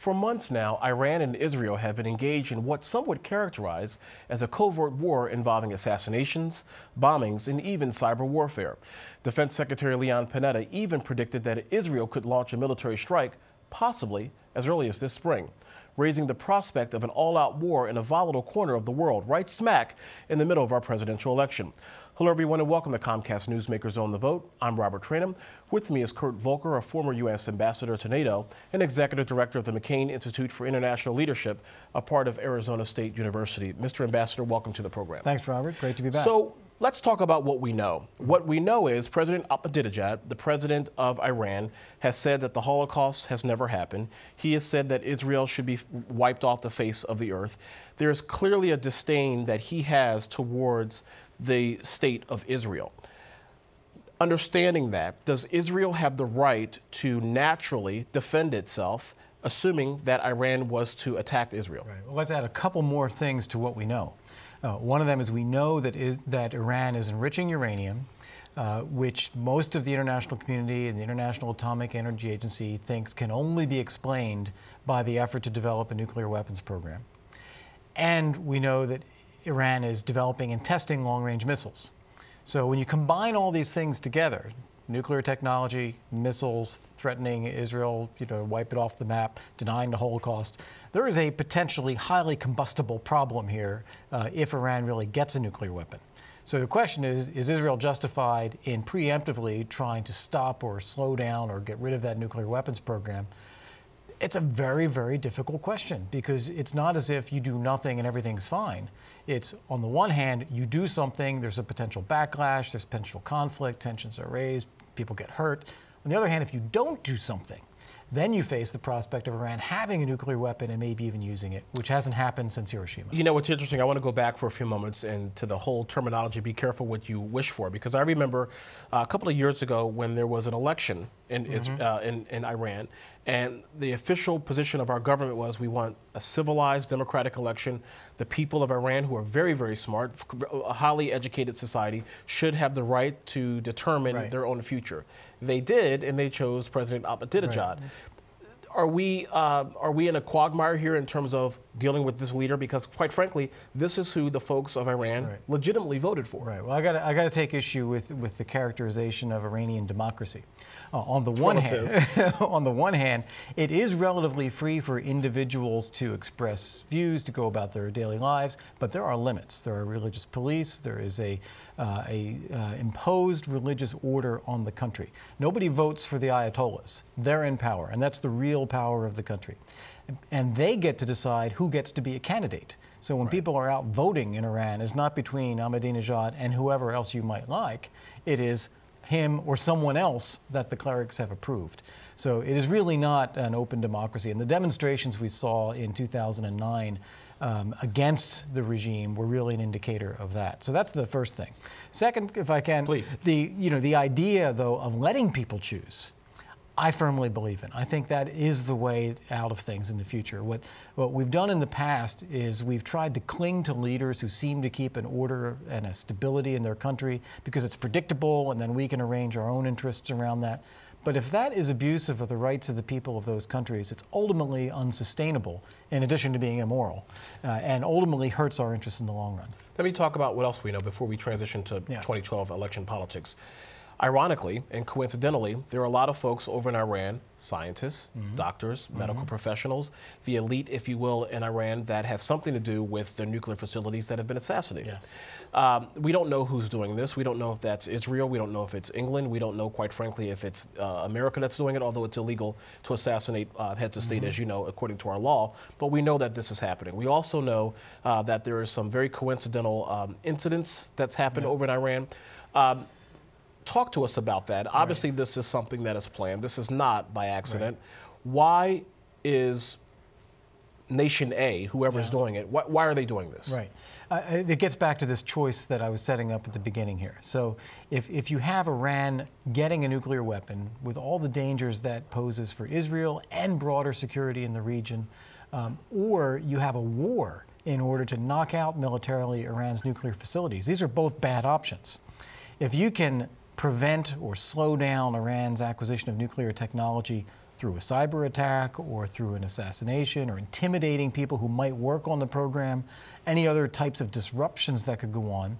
For months now, Iran and Israel have been engaged in what some would characterize as a covert war involving assassinations, bombings, and even cyber warfare. Defense Secretary Leon Panetta even predicted that Israel could launch a military strike, possibly as early as this spring, raising the prospect of an all-out war in a volatile corner of the world, right smack in the middle of our presidential election. Hello, everyone, and welcome to Comcast Newsmakers On the Vote. I'm Robert Tranum. With me is Kurt Volker, a former U.S. ambassador to NATO and executive director of the McCain Institute for International Leadership, a part of Arizona State University. Mr. Ambassador, welcome to the program. Thanks, Robert. Great to be back. So let's talk about what we know. What we know is President Ahmadinejad, the president of Iran, has said that the Holocaust has never happened. He has said that Israel should be wiped off the face of the earth. There's clearly a disdain that he has towards the state of Israel. Understanding that, does Israel have the right to naturally defend itself, assuming that Iran was to attack Israel? Right. Well, let's add a couple more things to what we know. One of them is we know that Iran is enriching uranium, which most of the international community and the International Atomic Energy Agency thinks can only be explained by the effort to develop a nuclear weapons program. And we know that Iran is developing and testing long-range missiles. So when you combine all these things together, nuclear technology, missiles, threatening Israel, wipe it off the map, denying the Holocaust, there is a potentially highly combustible problem here if Iran really gets a nuclear weapon. So the question is Israel justified in preemptively trying to stop or slow down or get rid of that nuclear weapons program? It's a very, very difficult question because it's not as if you do nothing and everything's fine. It's, on the one hand, you do something, there's a potential backlash, there's potential conflict, tensions are raised, people get hurt. On the other hand, if you don't do something, then you face the prospect of Iran having a nuclear weapon and maybe even using it, which hasn't happened since Hiroshima. You know, what's interesting, I want to go back for a few moments and to the whole terminology, be careful what you wish for, because I remember a couple of years ago when there was an election in Iran, and the official position of our government was we want a civilized, democratic election. The people of Iran, who are very, very smart, a highly educated society, should have the right to determine their own future. They did, and they chose President Ahmadinejad. Right. Are we in a quagmire here in terms of dealing with this leader? Because, quite frankly, this is who the folks of Iran legitimately voted for. Right. Well, I got to take issue with the characterization of Iranian democracy. On the one hand, it is relatively free for individuals to express views, to go about their daily lives, but there are limits. There are religious police. There is a imposed religious order on the country. Nobody votes for the Ayatollahs. They're in power, and that's the real power of the country. And they get to decide who gets to be a candidate. So when people are out voting in Iran, it's not between Ahmadinejad and whoever else you might like. It is him or someone else that the clerics have approved. So it is really not an open democracy. And the demonstrations we saw in 2009 against the regime were really an indicator of that. So that's the first thing. Second, if I can, please. The idea, though, of letting people choose, I firmly believe in. I think that is the way out of things in the future. What we've done in the past is we've tried to cling to leaders who seem to keep an order and a stability in their country because it's predictable, and then we can arrange our own interests around that. But if that is abusive of the rights of the people of those countries, it's ultimately unsustainable, in addition to being immoral, and ultimately hurts our interests in the long run. Let me talk about what else we know before we transition to 2012 election politics. Ironically and coincidentally, there are a lot of folks over in Iran, scientists, doctors, medical professionals, the elite, if you will, in Iran that have something to do with the nuclear facilities that have been assassinated. Yes. We don't know who's doing this. We don't know if that's Israel. We don't know if it's England. We don't know, quite frankly, if it's America that's doing it, although it's illegal to assassinate heads of state, as you know, according to our law. But we know that this is happening. We also know that there is some very coincidental incidents that's happened over in Iran. Talk to us about that. Obviously, this is something that is planned. This is not by accident. Why is Nation A, whoever's doing it, why are they doing this? Right. It gets back to this choice that I was setting up at the beginning here. So if you have Iran getting a nuclear weapon with all the dangers that poses for Israel and broader security in the region, or you have a war in order to knock out militarily Iran's nuclear facilities, these are both bad options. If you can prevent or slow down Iran's acquisition of nuclear technology through a cyber attack or through an assassination or intimidating people who might work on the program, any other types of disruptions that could go on,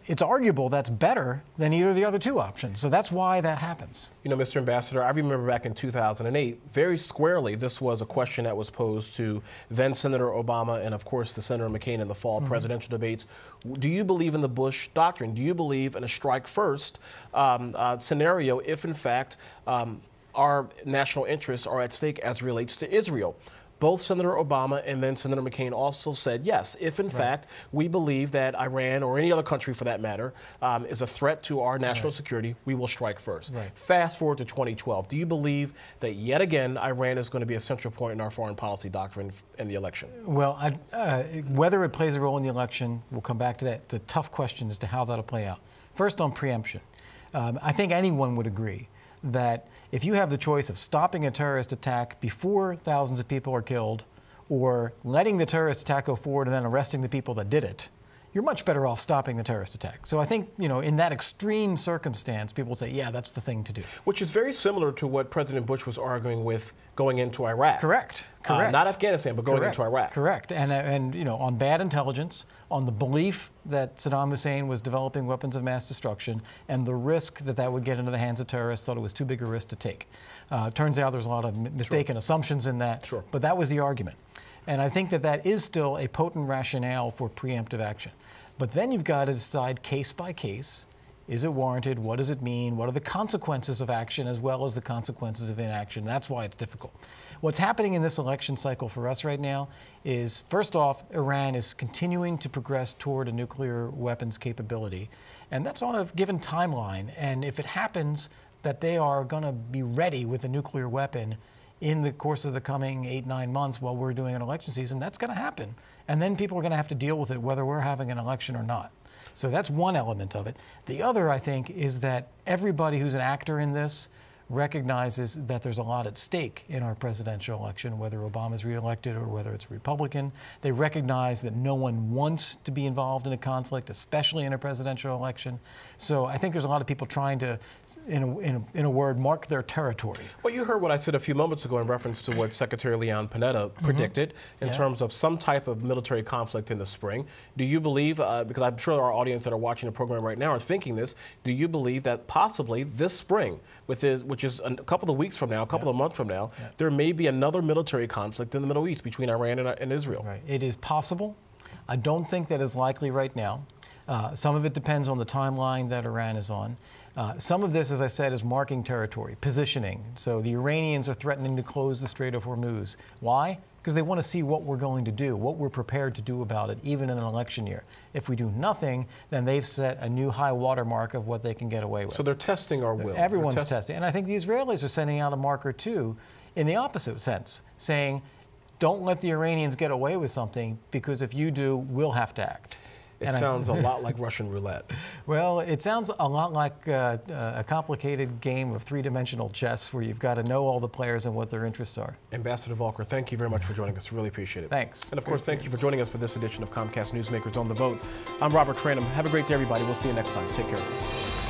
it's arguable that's better than either of the other two options. So that's why that happens. You know, Mr. Ambassador, I remember back in 2008, very squarely, this was a question that was posed to then Senator Obama and, of course, the Senator McCain in the fall presidential debates. Do you believe in the Bush doctrine? Do you believe in a strike first scenario if, in fact, our national interests are at stake as relates to Israel? Both Senator Obama and then Senator McCain also said, yes, if in fact we believe that Iran or any other country for that matter is a threat to our national security, we will strike first. Fast forward to 2012. Do you believe that yet again Iran is going to be a central point in our foreign policy doctrine in the election? Well, whether it plays a role in the election, we'll come back to that. It's a tough question as to how that'll play out. First, on preemption. I think anyone would agree that if you have the choice of stopping a terrorist attack before thousands of people are killed or letting the terrorist attack go forward and then arresting the people that did it, you're much better off stopping the terrorist attack. So I think, you know, in that extreme circumstance, people would say, yeah, that's the thing to do. Which is very similar to what President Bush was arguing with going into Iraq. Correct. Not Afghanistan, but going into Iraq. Correct. And you know, on bad intelligence, on the belief that Saddam Hussein was developing weapons of mass destruction, and the risk that that would get into the hands of terrorists, thought it was too big a risk to take. Turns out there's a lot of mistaken assumptions in that, but that was the argument. And I think that that is still a potent rationale for preemptive action. But then you've got to decide case by case, is it warranted? What does it mean? What are the consequences of action as well as the consequences of inaction? That's why it's difficult. What's happening in this election cycle for us right now is, first off, Iran is continuing to progress toward a nuclear weapons capability. And that's on a given timeline. And if it happens that they are going to be ready with a nuclear weapon in the course of the coming 8-9 months while we're doing an election season, that's going to happen. And then people are going to have to deal with it whether we're having an election or not. So that's one element of it. The other, I think, is that everybody who's an actor in this recognizes that there's a lot at stake in our presidential election, whether Obama's reelected or whether it's Republican. They recognize that no one wants to be involved in a conflict, especially in a presidential election. So I think there's a lot of people trying to, in a word, mark their territory. Well, you heard what I said a few moments ago in reference to what Secretary Leon Panetta predicted in terms of some type of military conflict in the spring. Do you believe, because I'm sure our audience that are watching the program right now are thinking this, do you believe that possibly this spring, which is a couple of weeks from now, a couple of months from now, there may be another military conflict in the Middle East between Iran and Israel? Right. It is possible. I don't think that is likely right now. Some of it depends on the timeline that Iran is on. Some of this, as I said, is marking territory, positioning. So the Iranians are threatening to close the Strait of Hormuz. Why? Because they want to see what we're going to do, what we're prepared to do about it, even in an election year. If we do nothing, then they've set a new high watermark of what they can get away with. So they're testing our will. Everyone's testing. And I think the Israelis are sending out a marker, too, in the opposite sense, saying, don't let the Iranians get away with something, because if you do, we'll have to act. It sounds a lot like Russian roulette. Well, it sounds a lot like a complicated game of three-dimensional chess where you've got to know all the players and what their interests are. Ambassador Volker, thank you very much for joining us. Really appreciate it. Thanks. And of course, thank you for joining us for this edition of Comcast Newsmakers on the Vote. I'm Robert Tranum. Have a great day, everybody. We'll see you next time. Take care.